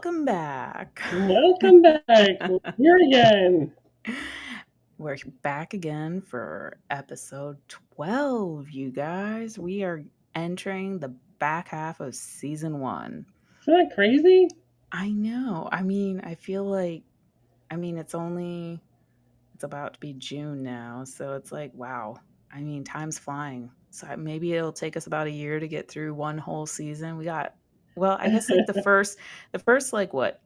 welcome back. Welcome back. We're here again. We're back again for episode 12, you guys. We are entering the back half of season 1. Isn't that crazy? I know. I feel like, it's about to be June now. So it's like, wow. Time's flying. So maybe it'll take us about a year to get through one whole season. I guess like the first like what,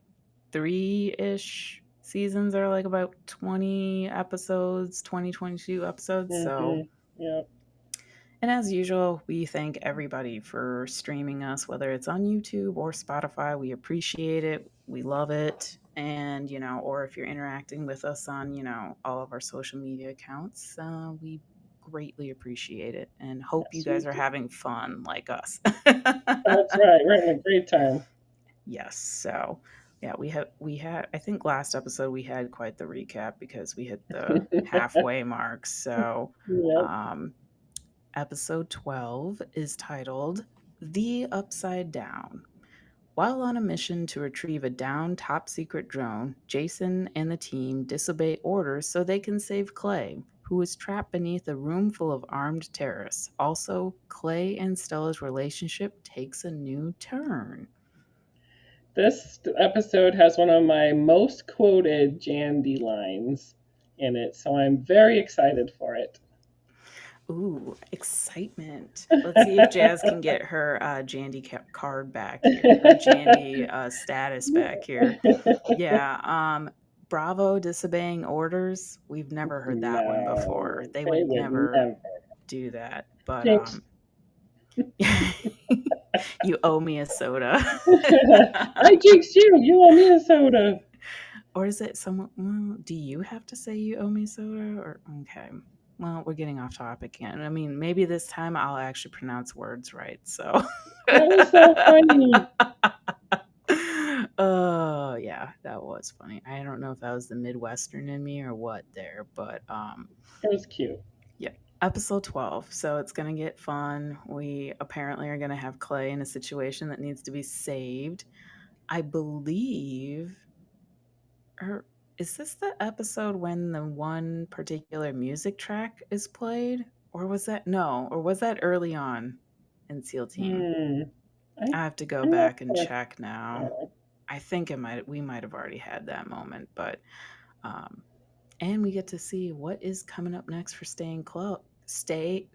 3-ish seasons are like about 20 episodes, 22 episodes. So, Yep. and as usual, we thank everybody for streaming us, whether it's on YouTube or Spotify. We appreciate it. We love it. And, or if you're interacting with us on, all of our social media accounts, we greatly appreciate it and hope you Yes, we guys are do. having fun like us. That's right. We're having a great time. Yes. So, yeah, we had I think last episode we had quite the recap because we hit the halfway mark. So, Yep. um episode 12 is titled The Upside Down. While on a mission to retrieve a downed top secret drone, Jason and the team disobey orders so they can save Clay, who is trapped beneath a room full of armed terrorists. Also, Clay and Stella's relationship takes a new turn. This episode has one of my most quoted Jandy lines in it, so I'm very excited for it. Ooh, excitement. Let's see if Jazz can get her Jandy card back here, her Jandy status back here. Yeah, Bravo disobeying orders. We've never heard that one before. No, They they would would never never. do that. But Jinx. you owe me a soda. I jinxed you. You owe me a soda. Or is it someone? Well, do you have to say you owe me soda? Or okay. Well, we're getting off topic again. Maybe this time I'll actually pronounce words right. So. That was so funny. Oh yeah, that was funny. I don't know if that was the Midwestern in me or what there, but It was cute. yeah. Episode 12. So it's gonna get fun. We apparently are gonna have Clay in a situation that needs to be saved. I believe or is this the episode when the one particular music track is played? Or was that no, or was that early on in SEAL Team? Hmm. I, I have to go I'm not back and quite check now. sure. I think we might have already had that moment, but and we get to see what is coming up next for staying club. Stay.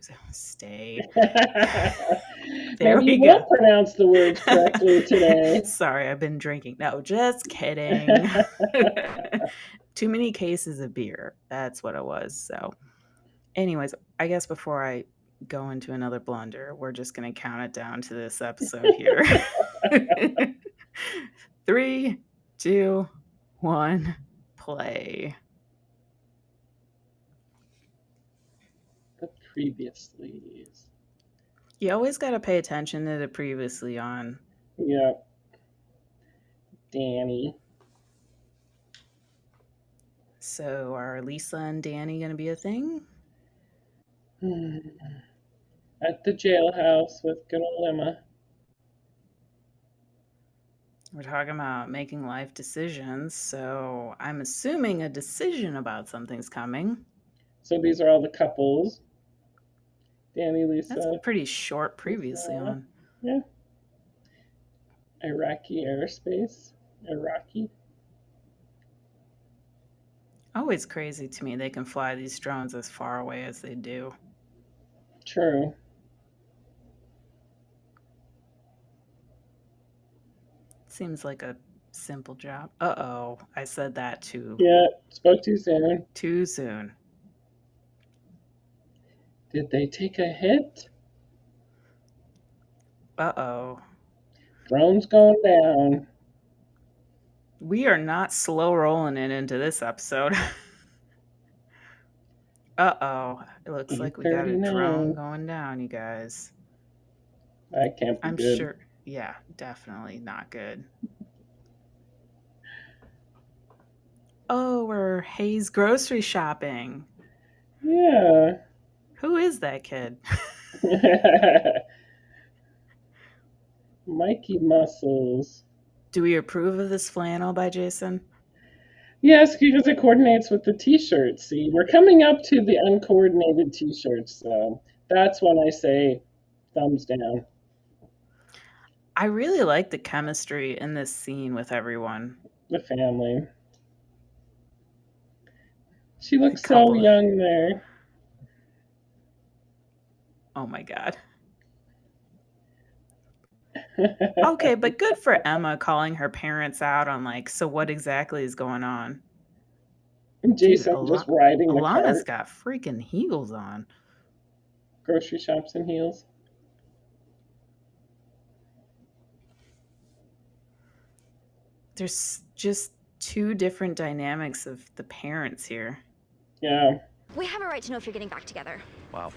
There Maybe we you go. will pronounce the words correctly today. Sorry, I've been drinking. No, just kidding. Too many cases of beer. That's what it was. So, anyways, I guess before I go into another blunder, we're just going to count it down to this episode here. 3, 2, 1, play. The previously. You always got to pay attention to the previously on. Yep. Danny. So, are Lisa and Danny going to be a thing? At the jailhouse with good old Emma. We're talking about making life decisions, so I'm assuming a decision about something's coming. So these are all the couples. Danny, Lisa. That's a pretty short previously Lisa. on. Yeah. Iraqi airspace. Iraqi. Always crazy to me they can fly these drones as far away as they do. True. Seems like a simple job. Uh-oh, I said that too. Yeah, spoke too soon. Too soon. Did they take a hit? Uh-oh. Drone's going down. We are not slow rolling it into this episode. Uh-oh. It looks like we got a drone going down, you guys. That can't be I'm good. sure. Yeah, definitely not good. Oh, we're Hayes grocery shopping. Yeah. Who is that kid? Mikey Muscles. Do we approve of this flannel by Jason? Yes, because it coordinates with the t-shirts. See, we're coming up to the uncoordinated t-shirts, so that's when I say thumbs down. I really like the chemistry in this scene with everyone. The family. She A looks so couple. young there. Oh my god. Okay, but good for Emma calling her parents out on like, so what exactly is going on? And Dude, Jason just riding the Alana's cart. got freaking heels on. Grocery shops and heels. There's just two different dynamics of the parents here. Yeah. We have a right to know if you're getting back together. Wow.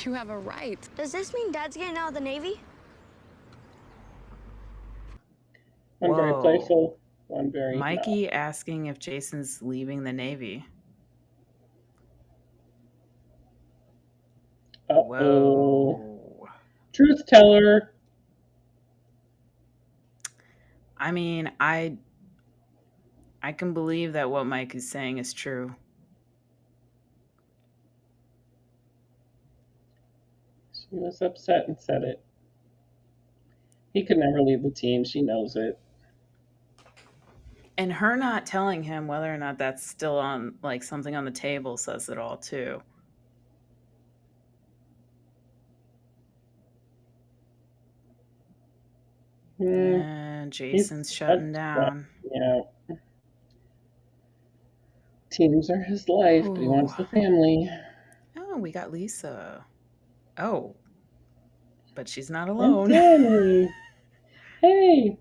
You have a right. Does this mean Dad's getting out of the Navy? One very Whoa. playful, one very not. Mikey asking if Jason's leaving the Navy. Uh-oh. Whoa. Truth teller. I mean, I can believe that what Mike is saying is true. She was upset and said it. He could never leave the team. She knows it. And her not telling him whether or not that's still on, like, something on the table says it all, too. And He's Jason's shutting down. yeah. Teams are his life, but he Ooh. wants the family. Oh, we got Lisa. Oh, but she's not And alone. Danny. Hey.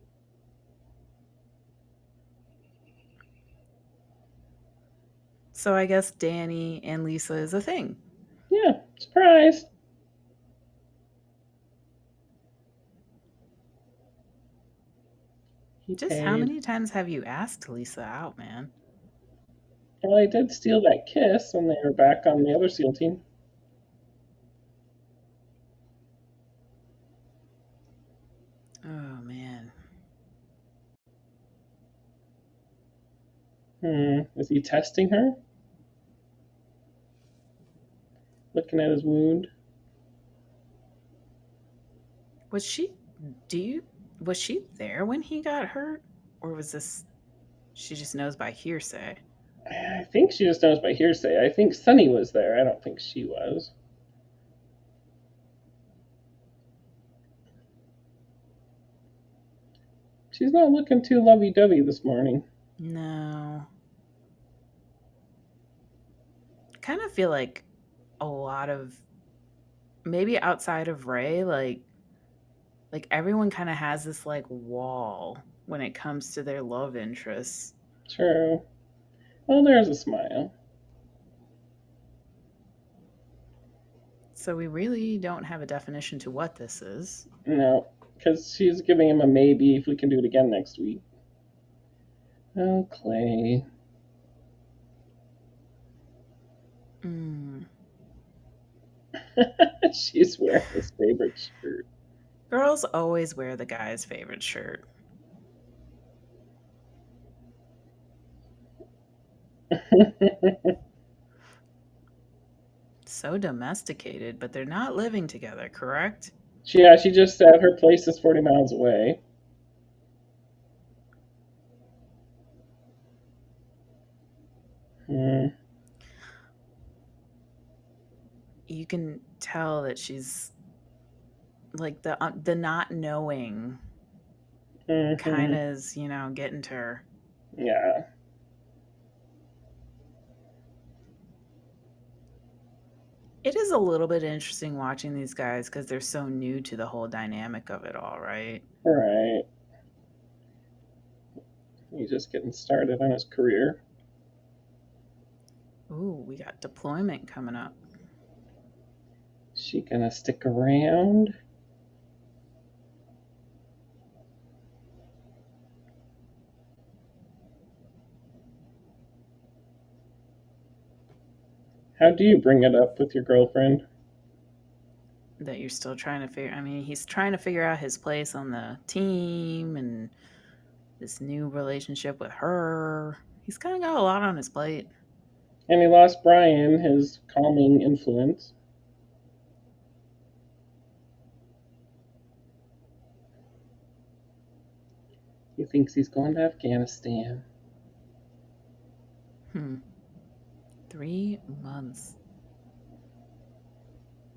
So I guess Danny and Lisa is a thing. Yeah, surprise. He Just how paid. many times have you asked Lisa out, man? Well, I did steal that kiss when they were back on the other SEAL team. Oh, man. Is he testing her? Looking at his wound? Was she was she there when he got hurt? Or was this she just knows by hearsay? I think she just knows by hearsay. I think Sunny was there. I don't think she was. She's not looking too lovey-dovey this morning. No. Kind of feel like a lot of maybe outside of Ray, like everyone kind of has this like wall when it comes to their love interests. True. Well, there's a smile. So we really don't have a definition to what this is. No, because she's giving him a maybe if we can do it again next week. Oh, Clay. Mm. She's wearing his favorite shirt. Girls always wear the guy's favorite shirt. So domesticated, but they're not living together, correct? Yeah, she just said her place is 40 miles away. Hmm. You can tell that she's like the not knowing kind Mm-hmm. of is, getting to her. Yeah. It is a little bit interesting watching these guys because they're so new to the whole dynamic of it all, right? All right. He's just getting started on his career. Ooh, we got deployment coming up. She gonna stick around? How do you bring it up with your girlfriend? That you're still trying to figure. I mean, he's trying to figure out his place on the team, and this new relationship with her. He's kind of got a lot on his plate. And he lost Brian, his calming influence. He thinks he's going to Afghanistan. 3 months.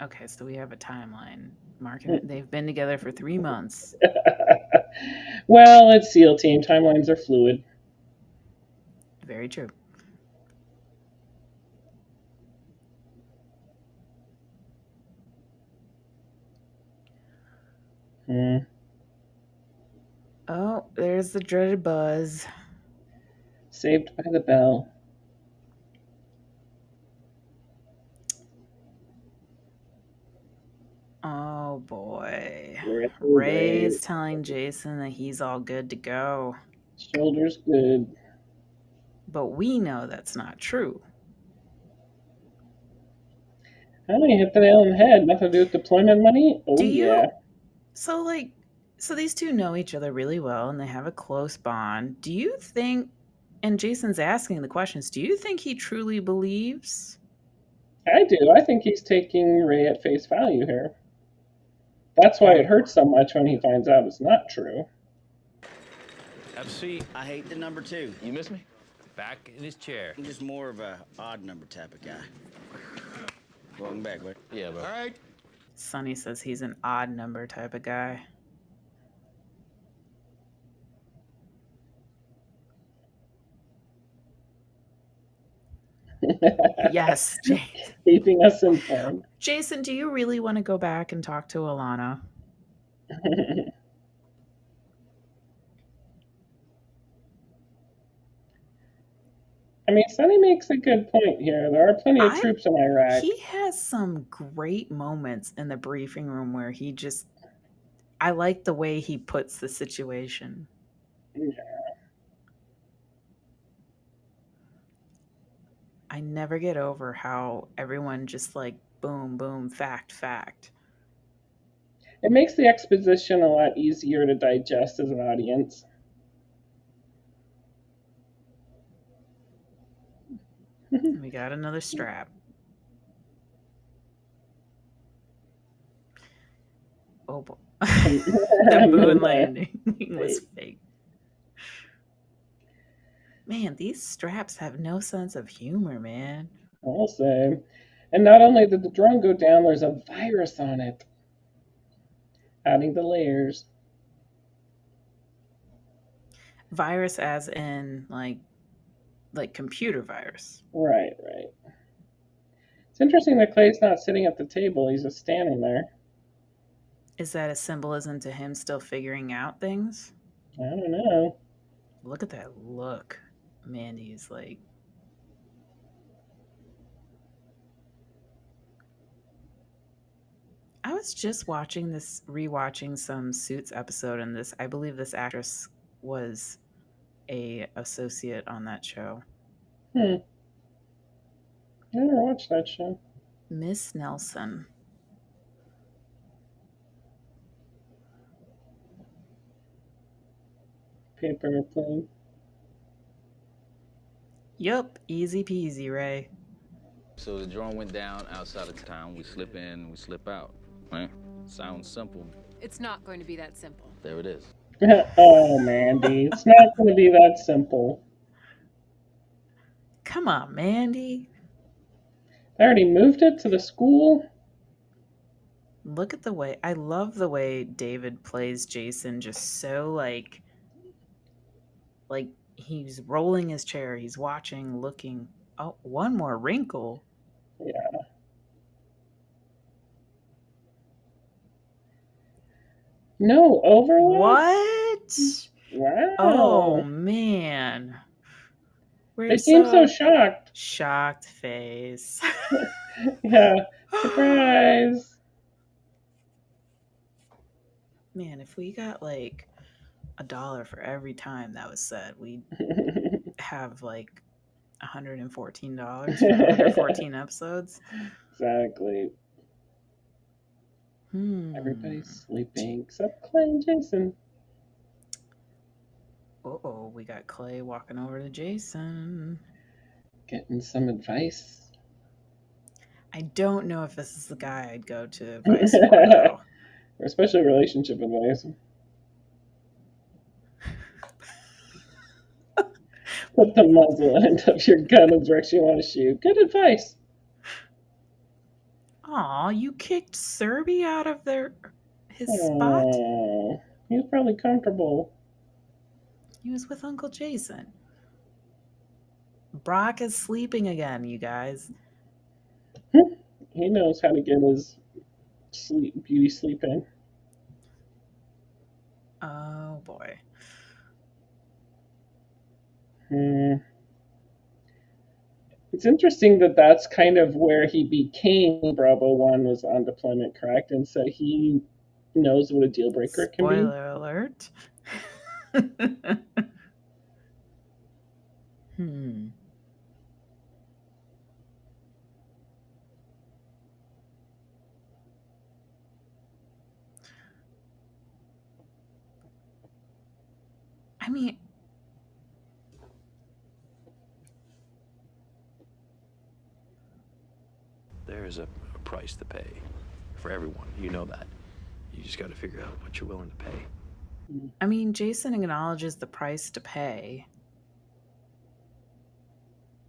Okay, so we have a timeline. Marking it. They've been together for 3 months. Well, it's SEAL Team. Timelines are fluid. Very true. Oh, there's the dreaded buzz. Saved by the bell. Oh boy. Ray. Ray's telling Jason that he's all good to go. Shoulder's good. But we know that's not true. Oh, you hit the nail on the head. Nothing to do with deployment money? Oh, yeah. So these two know each other really well and they have a close bond. Do you think, and Jason's asking the questions, do you think he truly believes? I do. I think he's taking Ray at face value here. That's why it hurts so much when he finds out it's not true. Have a seat. I hate the number 2. You miss me? Back in his chair. I'm just more of a odd number type of guy. Welcome back, bud. Yeah, bro. All right. Sonny says he's an odd number type of guy. Yes, Jason. Keeping us informed. Jason, do you really want to go back and talk to Alana? I mean, Sonny makes a good point here. There are plenty of troops in Iraq. He has some great moments in the briefing room where he just, I like the way he puts the situation. Yeah. I never get over how everyone just like, boom, boom, fact, fact. It makes the exposition a lot easier to digest as an audience. We got another strap. Oh boy. The moon landing was fake. Man, these straps have no sense of humor, man. I'll say. And not only did the drone go down, there's a virus on it. Adding the layers. Virus as in like computer virus. Right. It's interesting that Clay's not sitting at the table. He's just standing there. Is that a symbolism to him still figuring out things? I don't know. Look at that look. Mandy's like... I was just rewatching some Suits episode, and I believe this actress was a associate on that show. I never watched that show. Miss Nelson. Paper airplane. Yup, easy peasy, Ray. So the drone went down outside of town. We slip in, we slip out. Right? Sounds simple. It's not going to be that simple. There it is. Oh, Mandy. It's not going to be that simple. Come on, Mandy. They already moved it to the school. Look at the way... I love the way David plays Jason, just so like he's rolling his chair, he's watching, looking. Oh, one more wrinkle. Yeah. No, Overwatch? What? Wow. Oh, man. They seem so shocked. Shocked face. Yeah. Surprise. Man, if we got like $1 for every time that was said, we'd have like $114 for another 14 episodes. Exactly. Everybody's sleeping except Clay and Jason. Uh-oh, we got Clay walking over to Jason. Getting some advice. I don't know if this is the guy I'd go to advice for, though. Or especially relationship advice. Put the muzzle end of your gun in the direction you want to shoot. Good advice. Aw, you kicked Serby out of his spot? Oh, he's probably comfortable. He was with Uncle Jason. Brock is sleeping again, you guys. He knows how to get his beauty sleep in. Oh boy. It's interesting that that's kind of where he became Bravo 1 was on deployment, correct? And so he knows what a deal breaker can be. Spoiler alert. I mean, there's a price to pay for everyone. You know that. You just got to figure out what you're willing to pay. Jason acknowledges the price to pay.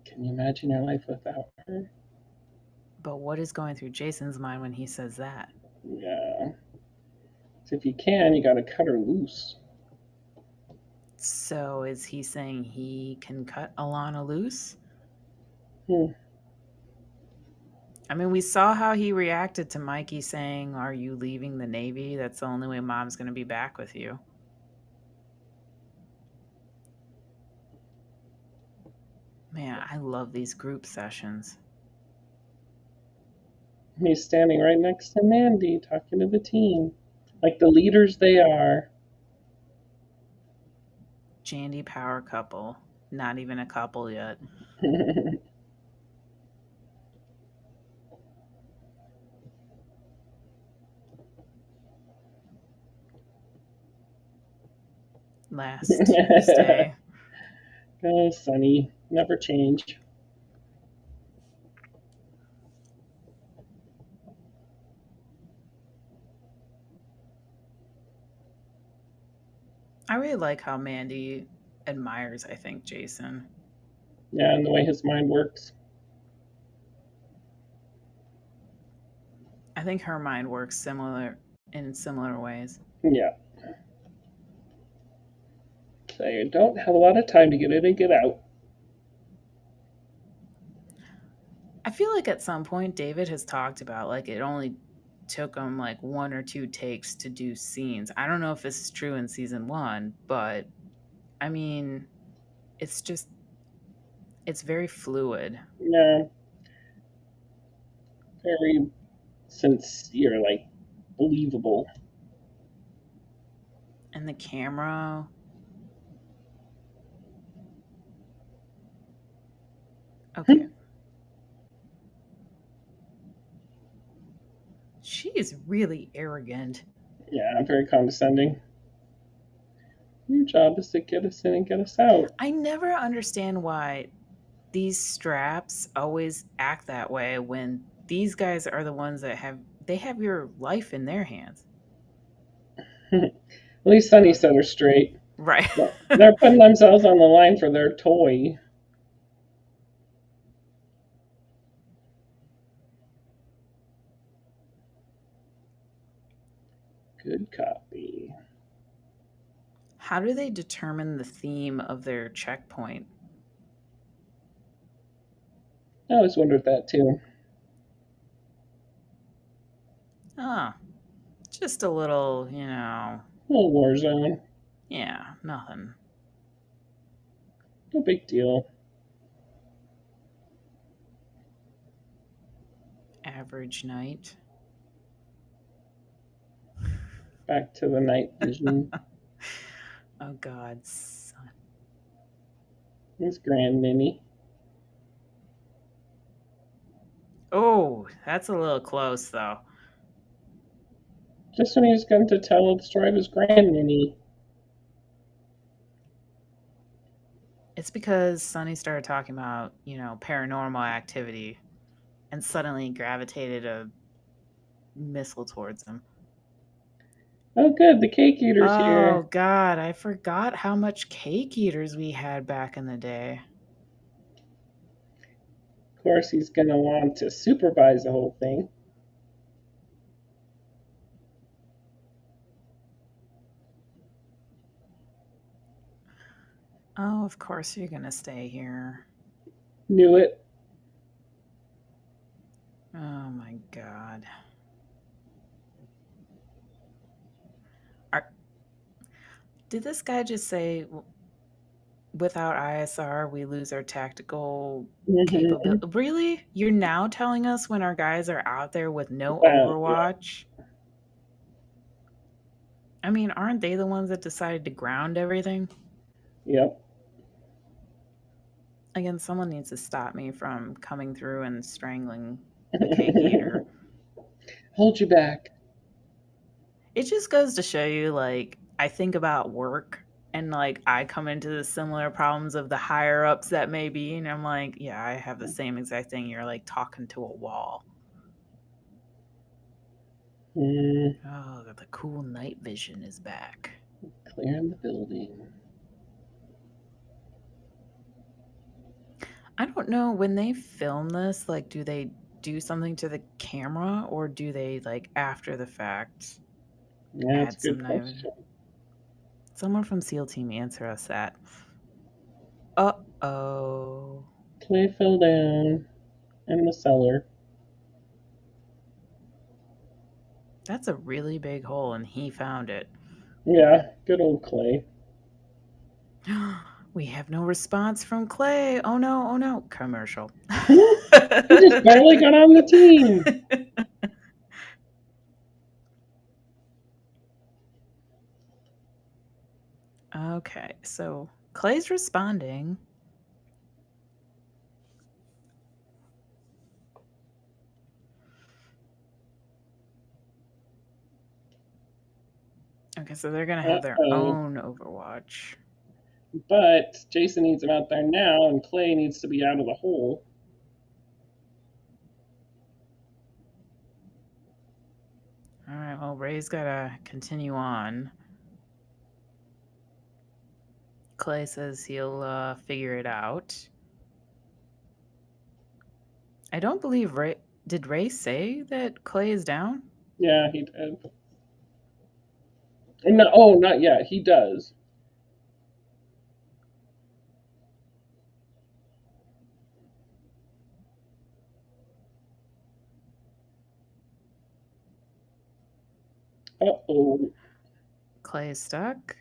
Can you imagine your life without her? But what is going through Jason's mind when he says that? Yeah. So if you can, you got to cut her loose. So is he saying he can cut Alana loose? We saw how he reacted to Mikey saying, "Are you leaving the Navy? That's the only way Mom's going to be back with you." Man, I love these group sessions. He's standing right next to Mandy, talking to the team. Like the leaders they are. Jandy power couple. Not even a couple yet. Last Tuesday. Oh, Sonny. Never change. I really like how Mandy admires, I think, Jason. Yeah, and the way his mind works. I think her mind works in similar ways. Yeah. So you don't have a lot of time to get in and get out. I feel like at some point David has talked about it only took him 1 or 2 takes to do scenes. I don't know if this is true in season 1, but it's very fluid. Yeah. Very sincere, believable. And the camera. Okay. She is really arrogant. Yeah, very condescending. Your job is to get us in and get us out. I never understand why these straps always act that way when these guys are the ones that have your life in their hands. At least Sonny set her straight. Right. They're putting themselves on the line for their toy. Good copy. How do they determine the theme of their checkpoint? I always wondered that too. Just a little, A little war zone. Yeah, nothing. No big deal. Average night. Back to the night vision. Oh, God, son. It's Grand Ninny. Oh, that's a little close, though. Just when he was going to tell the story of his Grand Ninny. It's because Sonny started talking about, paranormal activity and suddenly gravitated a missile towards him. Oh, good. The cake eater's Oh, here. God, I forgot how much cake eaters we had back in the day. Of course, he's going to want to supervise the whole thing. Oh, of course you're going to stay here. Knew it. Oh, my God. Did this guy just say, without ISR, we lose our tactical capability? Really? You're now telling us when our guys are out there with no Yeah. Overwatch? I mean, aren't they the ones that decided to ground everything? Yep. Again, someone needs to stop me from coming through and strangling the cake eater. Hold you back. It just goes to show you, I think about work and, I come into the similar problems of the higher ups that may be, and I'm like, yeah, I have the same exact thing. You're like talking to a wall. Oh, the cool night vision is back. Clearing the building. I don't know, when they film this, do they do something to the camera or do they, after the fact, Yeah, that's add a some good night? question. Someone from SEAL Team answer us that. Uh-oh. Clay fell down in the cellar. That's a really big hole, and he found it. Yeah, good old Clay. We have no response from Clay. Oh no. Commercial. He just barely got on the team. Okay, so Clay's responding. Okay, so they're going to have their own Overwatch. But Jason needs him out there now, and Clay needs to be out of the hole. All right, well, Ray's got to continue on. Clay says he'll figure it out. I don't believe Ray... Did Ray say that Clay is down? Yeah, he did. No, not yet. He does. Uh-oh. Clay is stuck.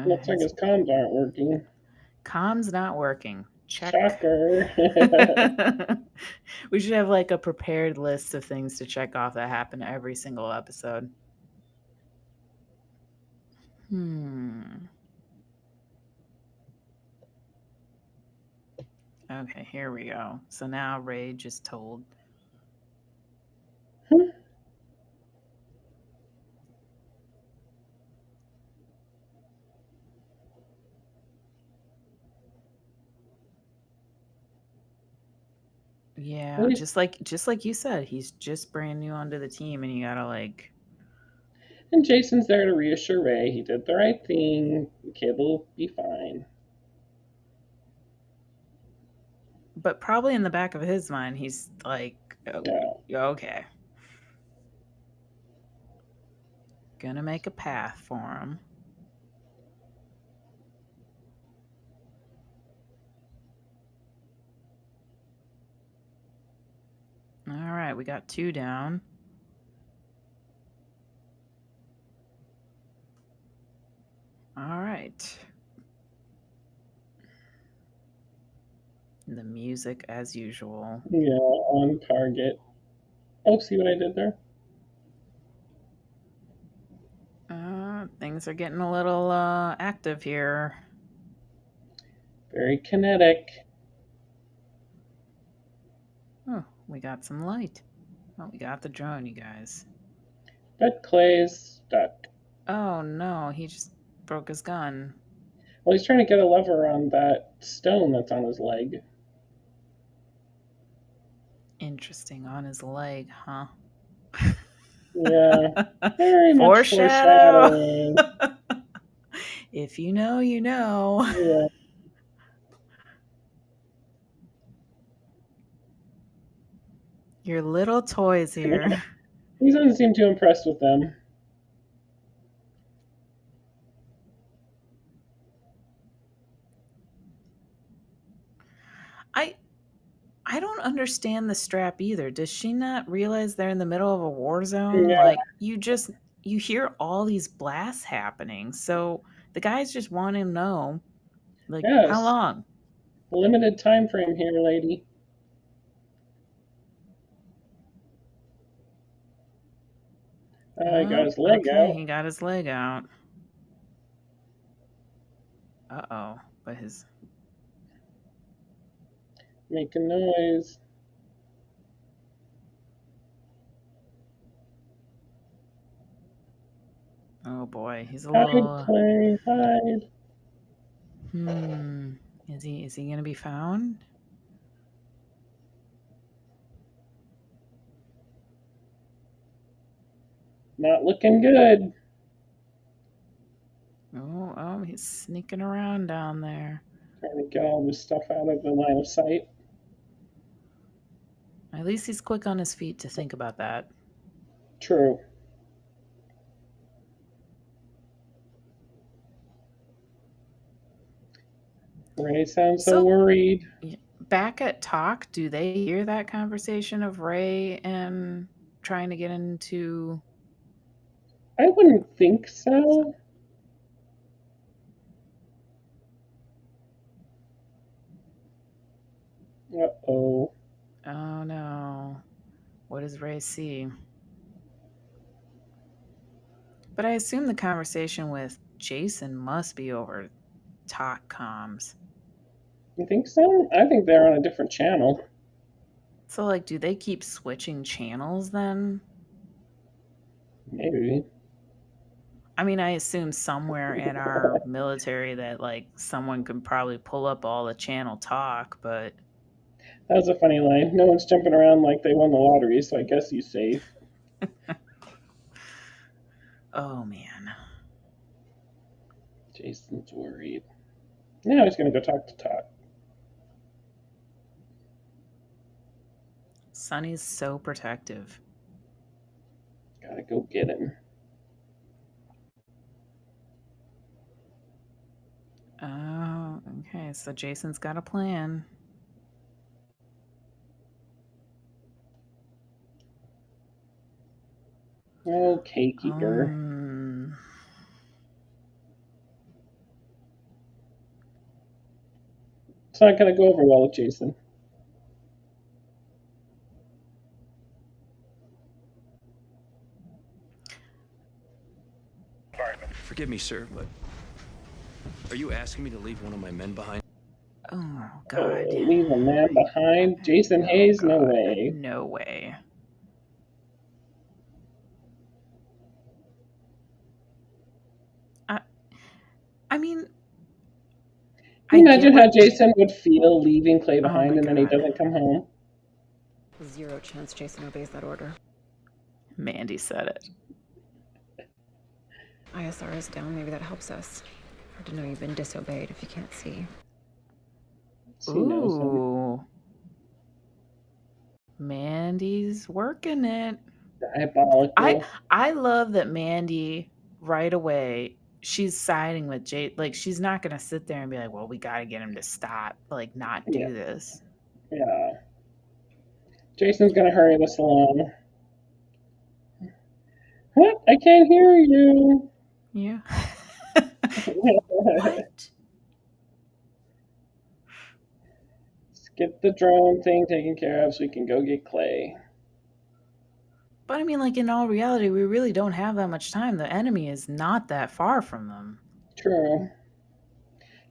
Looks like his comms aren't working. Comms not working. Check. Shocker. We should have a prepared list of things to check off that happen every single episode. Okay, here we go. So now Ray just told. Yeah, just like you said, he's just brand new onto the team, and you gotta And Jason's there to reassure Ray he did the right thing. The kid will be fine. But probably in the back of his mind, he's like, okay. Gonna make a path for him. All right, we got 2 down. All right. The music as usual. Yeah, on target. Oh, see what I did there? Things are getting a little active here. Very kinetic. Oh, we got some light. Oh, we got the drone, you guys. But Clay's stuck. Oh no, he just broke his gun. Well, he's trying to get a lever on that stone that's on his leg. Interesting. On his leg, huh? Yeah, very much Foreshadow. foreshadowing. If you know, you know. Yeah. Your little toys here. He doesn't seem too impressed with them. I don't understand the strap either. Does she not realize they're in the middle of a war zone? Yeah, Like you hear all these blasts happening. So the guys just want to know, like, how yes. long? Limited time frame here, lady. He got Oh, his leg okay, out. he got his leg out. Uh-oh. But his Making noise. oh boy, he's a Hide, little Clay, hide. Is he gonna be found? Not looking good. Oh, he's sneaking around down there. Trying to get all this stuff out of the line of sight. At least he's quick on his feet to think about that. True. Ray sounds so worried. Back at Talk, do they hear that conversation of Ray and trying to get into... I wouldn't think so. Uh-oh. Oh no. What does Ray see? But I assume the conversation with Jason must be over Talk comms. You think so? I think they're on a different channel. So, like, do they keep switching channels then? Maybe. I mean, I assume somewhere in our military that, like, someone could probably pull up all the channel talk, but... That was a funny line. No one's jumping around like they won the lottery, so I guess he's safe. Oh, man. Jason's worried. Now he's going to go talk to Todd. Sonny's so protective. Gotta go get him. Oh, okay. So Jason's got a plan. Oh, cake eater. It's not going to go over well with Jason. Forgive me, sir, but are you asking me to leave one of my men behind? Oh, God. Leave a man behind? Jason Hayes? God. No way. No way. I mean... Can you imagine how Jason would feel leaving Clay behind and then he doesn't come home? Zero chance Jason obeys that order. Mandy said it. ISR is down. Maybe that helps us. Hard to know you've been disobeyed if you can't see. Ooh. Mandy's working it. Diabolical. I love that Mandy right away, she's siding with Jay. Like, she's not going to sit there and be like, well, we got to get him to stop, like, not do this. Yeah. Jason's going to hurry this along. What? I can't hear you. Yeah. What? Let's get the drone thing taken care of so we can go get Clay. But I mean, like, in all reality, we really don't have that much time. The enemy is not that far from them. True.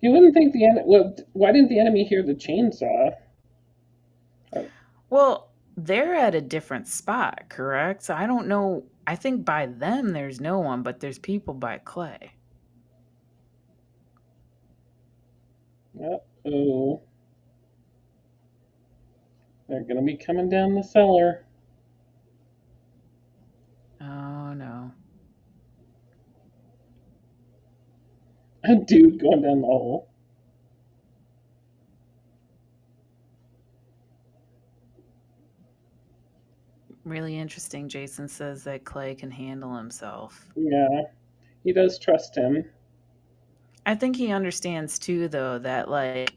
You wouldn't think the enemy... Well, why didn't the enemy hear the chainsaw? Well, they're at a different spot, correct? So I don't know. I think by them, there's no one, but there's people by Clay. Uh-oh. They're gonna be coming down the cellar. Oh no. A dude going down the hole. Really interesting. Jason says that Clay can handle himself. Yeah, he does trust him. I think he understands too, though, that like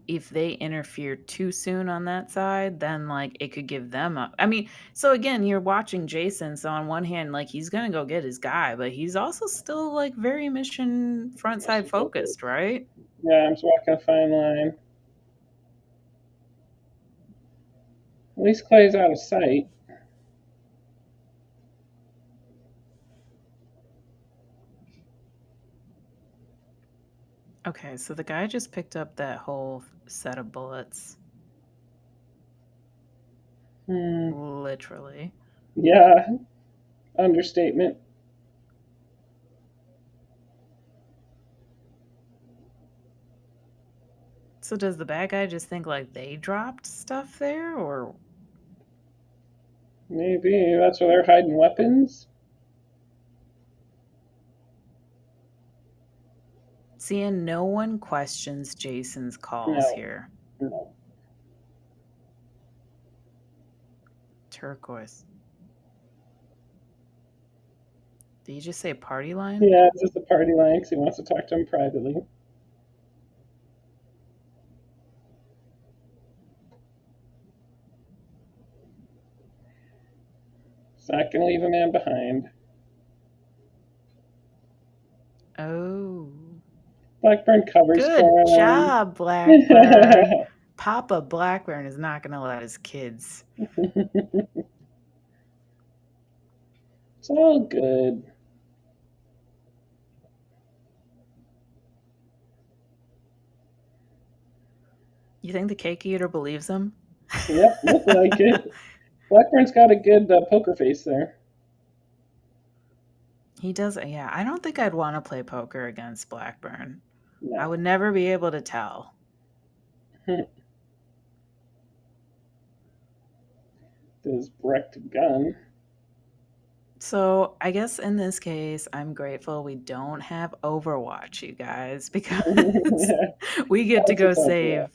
if they interfere too soon on that side, then like it could give them up. I mean, so again, you're watching Jason. So on one hand, like he's gonna go get his guy, but he's also still like very mission front side focused, right? Yeah, I'm just walking a fine line. At least Clay's out of sight. Okay, so the guy just picked up that whole set of bullets. Literally. Yeah, understatement. So does the bad guy just think like they dropped stuff there, or Maybe that's where they're hiding weapons. seeing no one questions Jason's calls No, here? no. Turquoise. Did you just say party line? Yeah, it's just a party line because he wants to talk to him privately. He's not going to leave a man behind. Oh. Blackburn covers Good for him. job, Blackburn. Papa Blackburn is not going to let his kids. It's all good. You think the cake eater believes him? Yep, look like it. Blackburn's got a good poker face there. He does, yeah. I don't think I'd want to play poker against Blackburn. No. I would never be able to tell. This wrecked gun. So I guess in this case, I'm grateful we don't have Overwatch, you guys, because we get to go save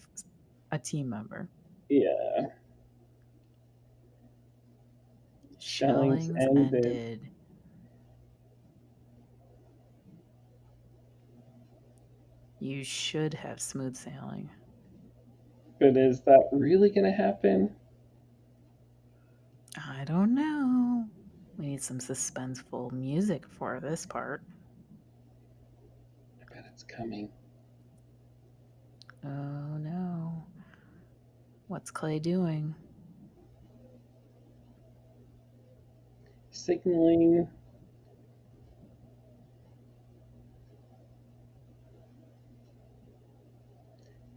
a team member. Yeah. Shellings ended. You should have smooth sailing. But is that really going to happen? I don't know. We need some suspenseful music for this part. I bet it's coming. Oh no. What's Clay doing? Signaling.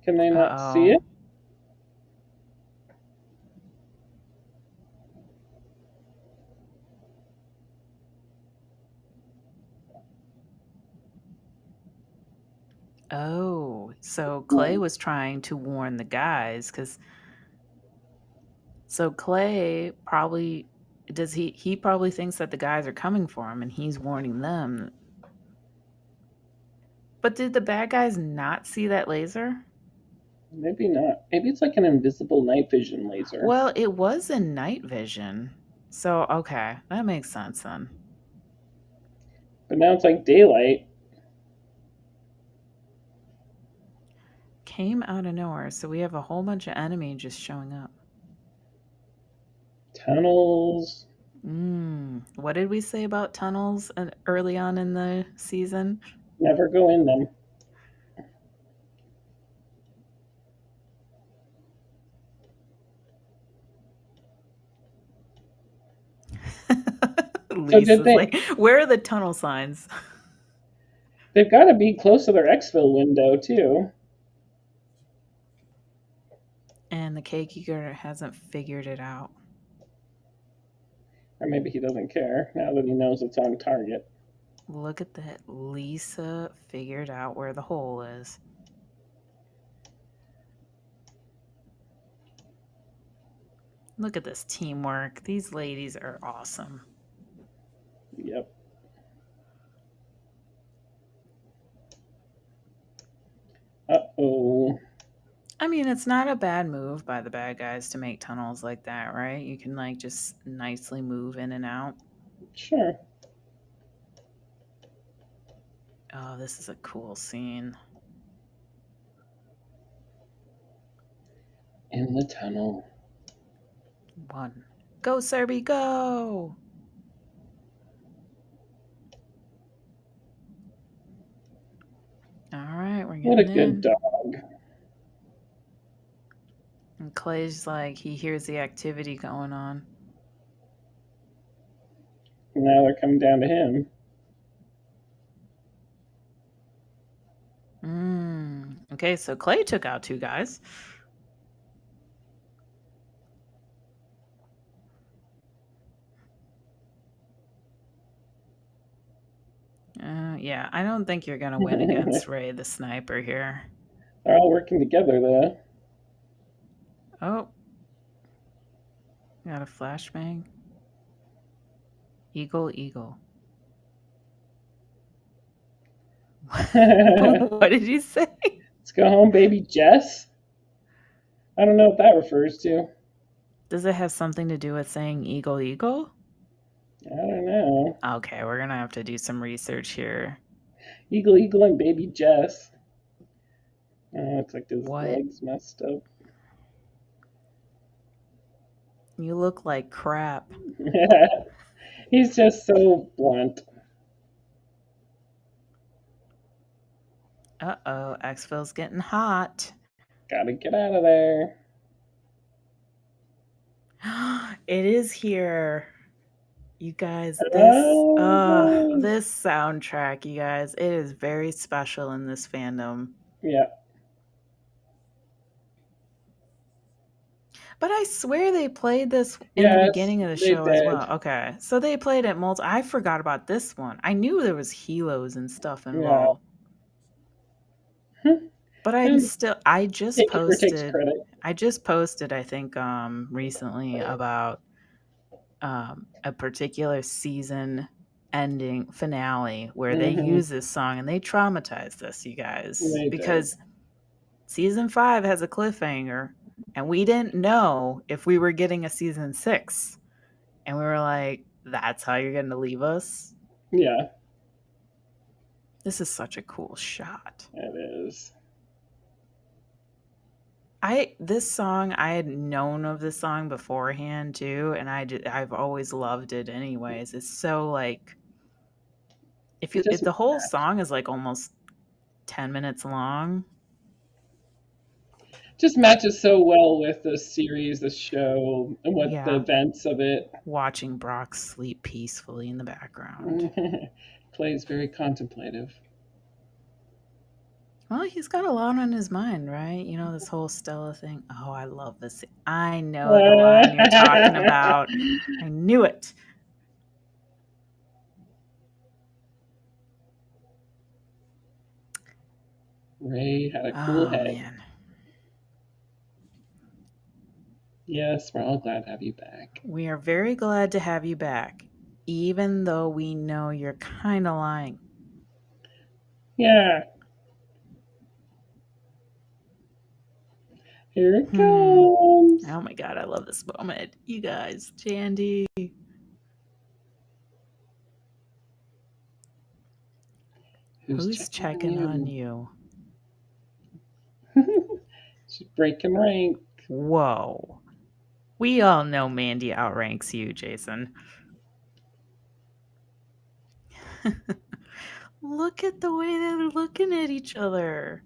Can they not see it? Oh, so Clay was trying to warn the guys because. So Clay probably he probably thinks that the guys are coming for him and he's warning them. But did the bad guys not see that laser? Maybe not. Maybe it's like an invisible night vision laser. Well, it was in night vision. So, okay, that makes sense then. But now it's like daylight. Came out of nowhere, so we have a whole bunch of enemy just showing up. Tunnels. What did we say about tunnels early on in the season? Never go in them. Lisa's like, where are the tunnel signs? They've got to be close to their exfil window, too. And the cake eater hasn't figured it out. Or maybe he doesn't care now that he knows it's on target. Look at that. Lisa figured out where the hole is. Look at this teamwork. These ladies are awesome. Yep. Uh-oh. I mean, it's not a bad move by the bad guys to make tunnels like that, right? You can like just nicely move in and out. Sure. Oh, this is a cool scene. In the tunnel. 1. Go, Serby, go! All right, we're getting What a in. good dog. And Clay's like, he hears the activity going on. Now they're coming down to him. Okay, so Clay took out 2 guys. Yeah, I don't think you're going to win against Ray the sniper here. They're all working together, though. Oh. Got a flashbang. Eagle, eagle. What did you say? Let's go home, baby Jess. I don't know what that refers to. Does it have something to do with saying eagle, eagle? I don't know. Okay, we're going to have to do some research here. Eagle, eagle, and baby Jess. Oh, it's like his What? legs messed up. You look like crap. He's just so blunt. Uh-oh, Exfil's getting hot. Gotta get out of there. It is here. You guys, Oh. this soundtrack, you guys, it is very special in this fandom. Yeah. But I swear they played this in the beginning of the show as well. Okay, so they played it I forgot about this one. I knew there was helos and stuff involved. Yeah. But I just posted, I think, recently about a particular season ending finale where they use this song and they traumatized us, you guys, because season 5 has a cliffhanger and we didn't know if we were getting a season 6, and we were like, that's how you're going to leave us? Yeah. This is such a cool shot. It is. This song, I had known of this song beforehand too, and I've always loved it anyways. It's so like, if the whole song is like almost 10 minutes long. Just matches so well with the series, the show, and what the events of it. Watching Brock sleep peacefully in the background. Clay's very contemplative. Well, he's got a lot on his mind, right? You know, this whole Stella thing. Oh, I love this. I know the line you're talking about. I knew it. Ray had a cool head. Man. Yes, we're all glad to have you back. We are very glad to have you back, even though we know you're kind of lying. Yeah. Here it comes. Oh my god, I love this moment. You guys, Jandy. Who's checking on you? She's breaking rank. Whoa. We all know Mandy outranks you, Jason. Look at the way they're looking at each other.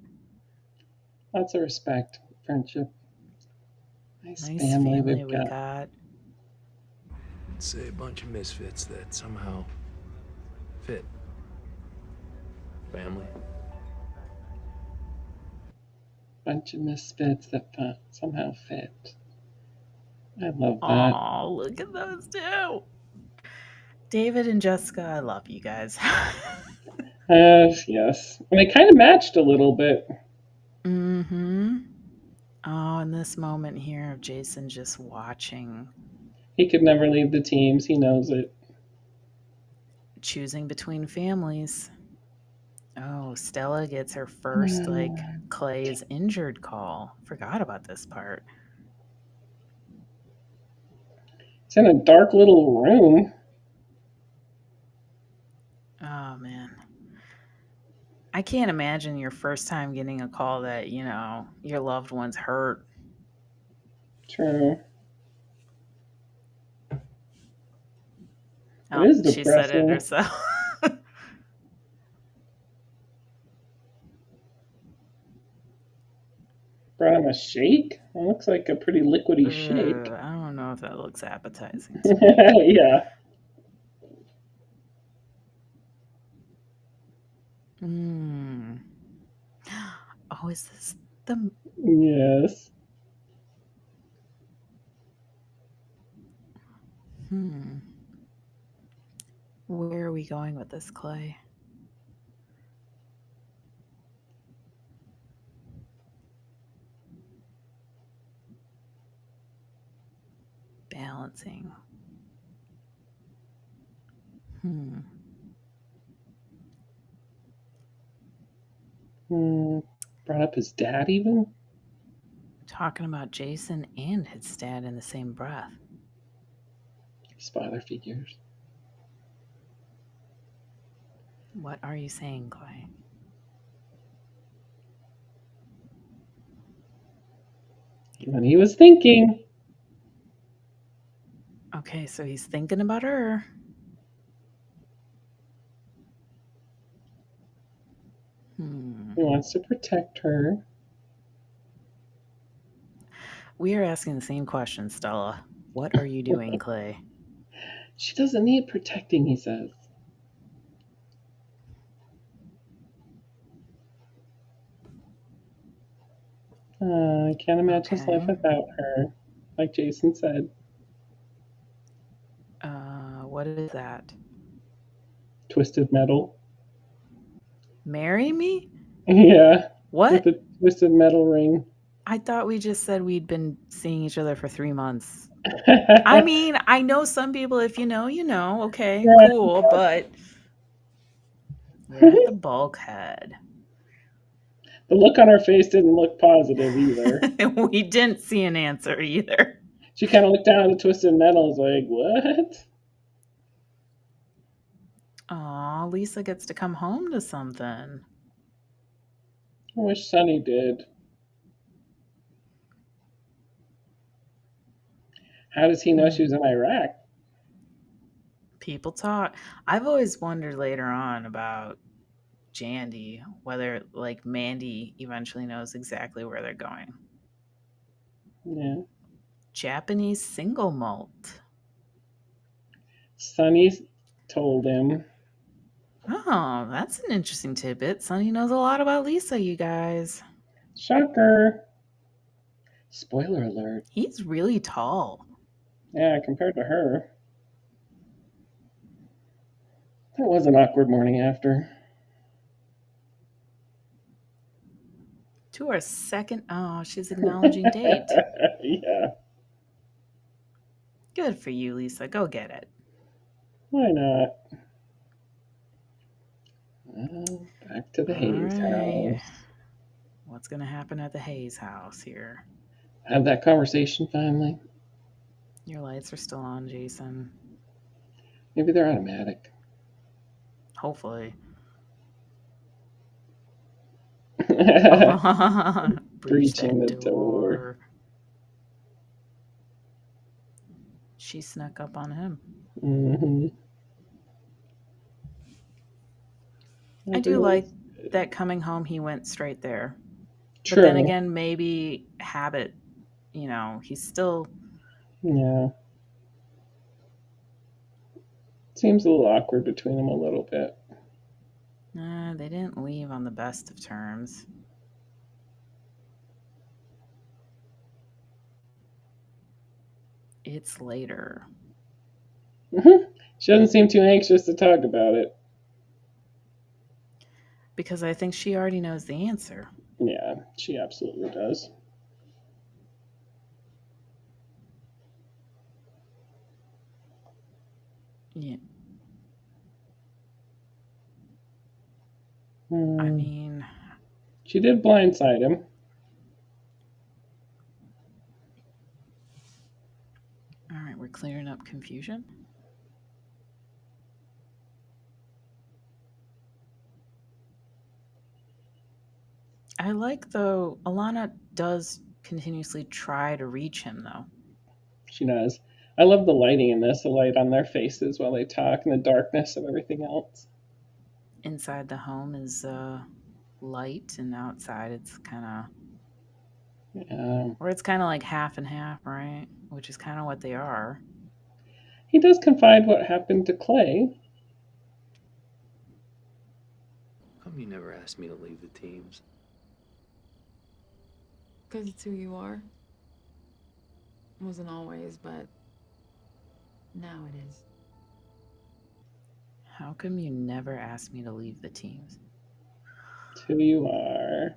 Lots of respect, friendship. Nice family we've got. It's a bunch of misfits that somehow fit. Family. Bunch of misfits that somehow fit. I love that. Oh, look at those two. David and Jessica, I love you guys. Yes. And they kind of matched a little bit. Mm-hmm. Oh, in this moment here of Jason just watching, He could never leave the teams. He knows it. choosing between families. Oh, Stella gets her first, like, Clay is injured call. Forgot about this part. It's in a dark little room. Oh, man. I can't imagine your first time getting a call that, your loved one's hurt. True. It Oh, is she said it depressing. herself. Brought him a shake. It looks like a pretty liquidy shake. I don't know if that looks appetizing to me. Yeah. Mm. Oh, is this the... Yes. Where are we going with this, Clay? Balancing. Brought up his dad even? Talking about Jason and his dad in the same breath. His father figures. What are you saying, Clay? When he was thinking. Okay, so he's thinking about her. He wants to protect her. We are asking the same question, Stella. What are you doing, Clay? She doesn't need protecting, he says. I can't imagine his life without her, like Jason said. What is that? Twisted metal. Marry me? Yeah. What? With the twisted metal ring. I thought we just said we'd been seeing each other for 3 months. I mean, I know some people, if you know, you know. Okay, cool, but we're at the bulkhead. The look on her face didn't look positive either. We didn't see an answer either. She kind of looked down at the twisted metal and was like, what? Aw, Lisa gets to come home to something. I wish Sonny did. How does he know she was in Iraq? People talk. I've always wondered later on about Jandy, whether like Mandy eventually knows exactly where they're going. Yeah. Japanese single malt. Sonny told him. Oh, that's an interesting tidbit. Sonny knows a lot about Lisa, you guys. Shocker. Spoiler alert. He's really tall. Yeah, compared to her. That was an awkward morning after. To our second... Oh, she's acknowledging date. Yeah. Good for you, Lisa. Go get it. Why not? Well, back to the Hayes house. What's going to happen at the Hayes house here? Have that conversation finally. Your lights are still on, Jason. Maybe they're automatic. Hopefully. Breaching the door. She snuck up on him. Mm-hmm. I do like that coming home he went straight there. True. But then again, maybe habit, he's still... Yeah. Seems a little awkward between them a little bit. They didn't leave on the best of terms. It's later. She doesn't seem too anxious to talk about it. Because I think she already knows the answer. Yeah, she absolutely does. Yeah. I Hmm. mean, She did blindside him. all right, we're clearing up confusion. I like, though, Alana does continuously try to reach him, though. She does. I love the lighting in this, the light on their faces while they talk and the darkness of everything else. Inside the home is light, and outside it's kind of, or it's kind of like half and half, right? Which is kind of what they are. He does confide what happened to Clay. How come you never asked me to leave the teams? Because it's who you are. Wasn't always, but now it is. How come you never asked me to leave the teams? It's who you are.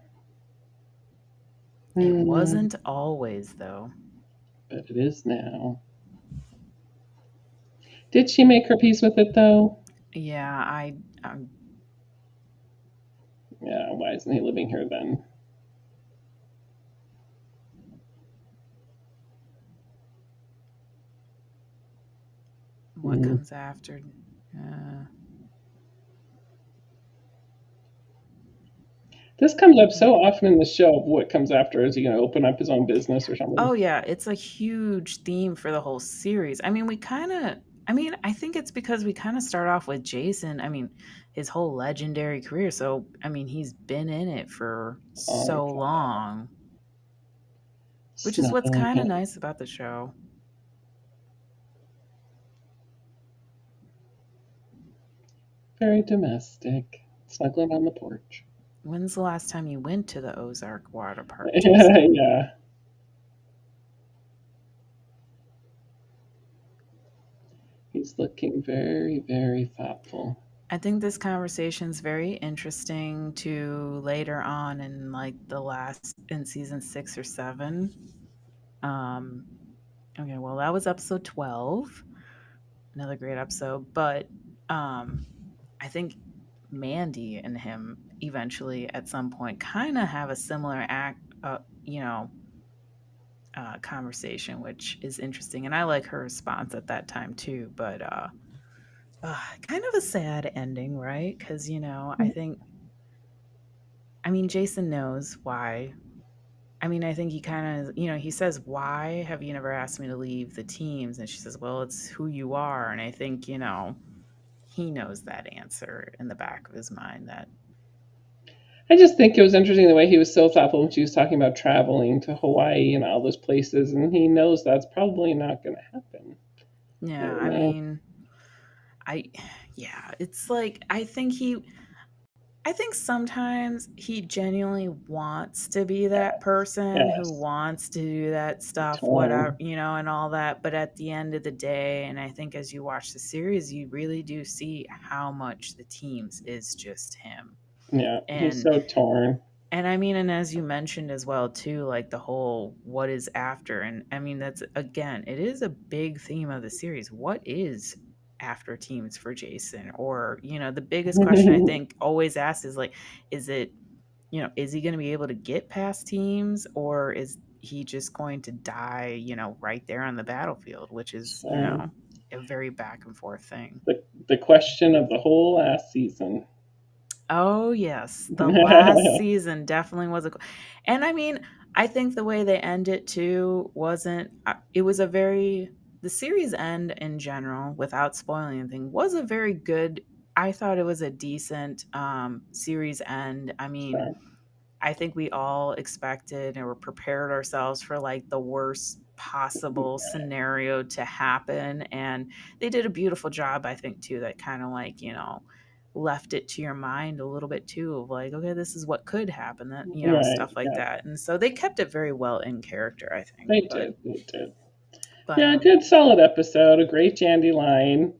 It wasn't always, though. But it is now. Did she make her peace with it, though? Yeah, Yeah, why isn't he living here then? what comes after? This comes up so often in the show of what comes after. Is he going to open up his own business or something? Oh, yeah, it's a huge theme for the whole series. I mean, I think it's because we kind of start off with Jason. I mean, his whole legendary career. So, I mean, he's been in it for so long, which is what's Snuggling kind of him. nice about the show. Very domestic. Snuggling on the porch. When's the last time you went to the Ozark water park, Jason? Yeah. He's looking very, very thoughtful. I think this conversation's very interesting to later on in like in season 6 or 7. Okay, well, that was episode 12. Another great episode, but I think Mandy and him eventually at some point kind of have a similar conversation, which is interesting, and I like her response at that time too. But kind of a sad ending, right? Because I mean, Jason knows why. I mean, I think he kind of, he says, "Why have you never asked me to leave the teams?" And she says, "Well, it's who you are." And I think, he knows that answer in the back of his mind that, I just think it was interesting the way he was so thoughtful when she was talking about traveling to Hawaii and all those places, and he knows that's probably not going to happen. yeah, You I know? mean, yeah, it's like, I think sometimes he genuinely wants to be that person who Yes. wants to do that stuff, whatever, Torn. and all that. But at the end of the day, and I think as you watch the series, you really do see how much the teams is just him. Yeah, he's And so torn. and I mean, and as you mentioned as well too, like the whole what is after, and I mean that's, again, it is a big theme of the series. What is after teams for Jason? Or the biggest question I think always asked is like, is it, is he going to be able to get past teams, or is he just going to die, right there on the battlefield, which is, So a very back and forth thing. the question of the whole last season. Oh, yes. The last season definitely was and I mean, I think the way they end it too wasn't, it was a very, the series end in general, without spoiling anything, was a very good, I thought it was a decent series end. I mean, So, I think we all expected or prepared ourselves for like the worst possible scenario to happen. And they did a beautiful job, I think, too, that kind of like, left it to your mind a little bit too of like, okay, this is what could happen, that, right, stuff like yeah, that. And so they kept it very well in character, I think. they But, did, they did. but, Yeah, good solid episode, a great Jandy line.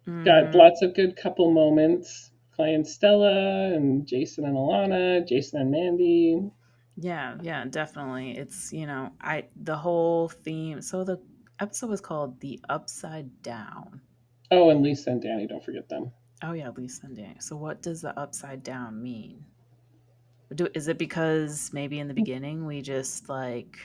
Got mhm. lots of good couple moments. Clay and Stella, and Jason and Alana, Jason and Mandy. Yeah, definitely. It's, the whole theme. So the episode was called The Upside Down. Oh, and Lisa and Danny, don't forget them. Oh yeah, Lisa and Danny. So what does the upside down mean? Is it because maybe in the beginning we just like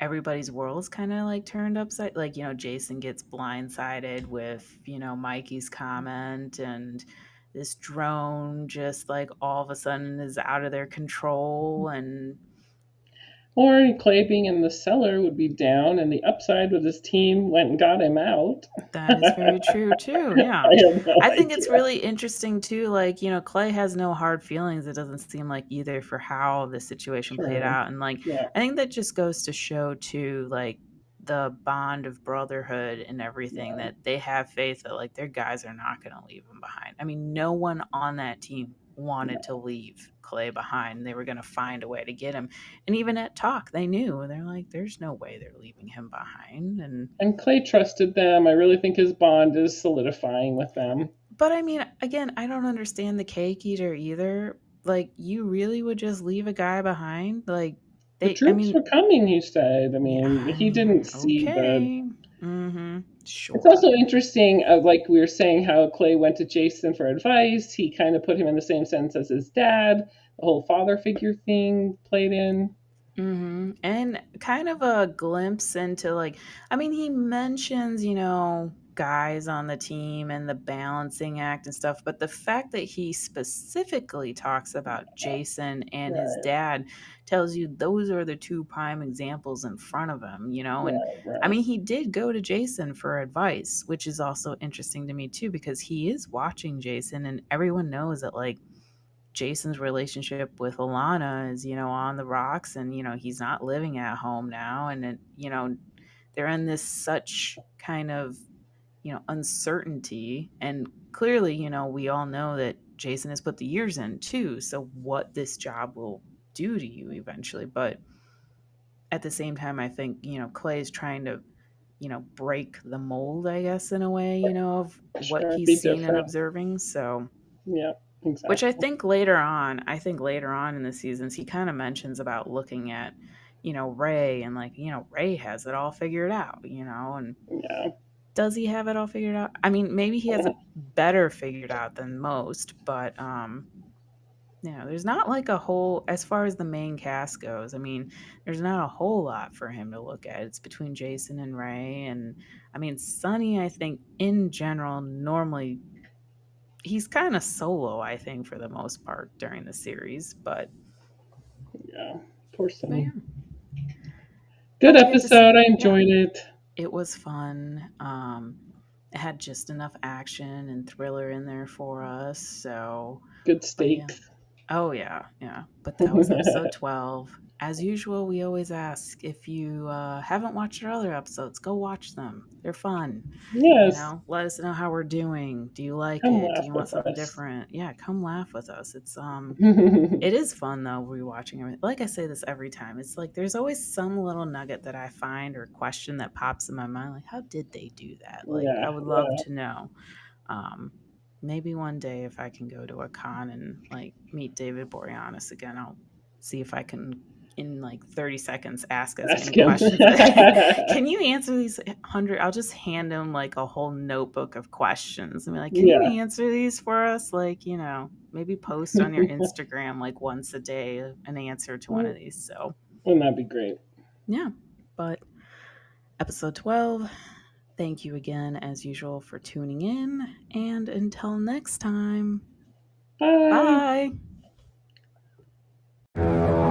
everybody's world's kind of like turned upside, like, Jason gets blindsided with, Mikey's comment, and this drone just like all of a sudden is out of their control. And Or Clay being in the cellar would be down, and the upside with his team went and got him out. that is very true too. I Yeah. have no I think it's idea. really interesting too. Like, Clay has no hard feelings. It doesn't seem like either for how the situation played Sure. out. And like, Yeah. I think that just goes to show too, like the bond of brotherhood and everything, Yeah. that they have faith that like their guys are not going to leave them behind. I mean, no one on that team wanted to leave Clay behind. They were going to find a way to get him. And even at talk, they knew, they're like, there's no way they're leaving him behind. And Clay trusted them. I really think his bond is solidifying with them. But I mean, again, I don't understand the cake eater either. Like, you really would just leave a guy behind? Like, The I troops mean, were coming, he said. I yeah, mean, I he didn't mean, see the. okay. Mm-hmm. It's also Sure. interesting, like we were saying, how Clay went to Jason for advice. He kind of put him in the same sense as his dad. The whole father figure thing played in. Mm-hmm. And kind of a glimpse into like, I mean, he mentions, guys on the team and the balancing act and stuff, but the fact that he specifically talks about Jason and his Right, dad tells you those are the two prime examples in front of him. And right, I right. mean, he did go to Jason for advice, which is also interesting to me too, because he is watching Jason, and everyone knows that like Jason's relationship with Alana is, on the rocks, and, he's not living at home now. And, they're in this such kind of, uncertainty. And clearly, we all know that Jason has put the years in too. So what this job will do to you eventually. But at the same time, I think, Clay is trying to, break the mold, I guess, in a way, of what Sure, he's be seen and different. observing. So Yeah, which I exactly. think later on in the seasons, he kind of mentions about looking at, Ray, and like, Ray has it all figured out, and Yeah. does he have it all figured out? I mean, maybe he has it better figured out than most, but there's not like a whole, as far as the main cast goes. I mean, there's not a whole lot for him to look at. It's between Jason and Ray, and I mean, Sonny, I think in general, normally he's kind of solo, I think, for the most part during the series. Yeah. Poor But Sonny. yeah, but Good we get to episode. see, I yeah, enjoyed it. it was fun. It had just enough action and thriller in there for us. So, Good but yeah, steaks. oh yeah, yeah. But that was episode 12. As usual, we always ask if you haven't watched our other episodes, go watch them. They're fun. Yes. Let us know how we're doing. Do you like Come it? Do laugh you want with something us. different? Yeah, come laugh with us. It is fun though rewatching everything. Like I say this every time. It's like there's always some little nugget that I find or question that pops in my mind. Like, how did they do that? Like, I Yeah, would love yeah. to know. Um, Maybe one day if I can go to a con and like meet David Boreanaz again, I'll see if I can in like 30 seconds ask as Ask many him. questions. Can you answer these 100? I'll just hand him like a whole notebook of questions and be like, can you Yeah. answer these for us? Like, maybe post on your Instagram like once a day an answer to one of these. So, Wouldn't that be great? yeah. But episode 12, thank you again, as usual, for tuning in. And until next time, Bye. bye.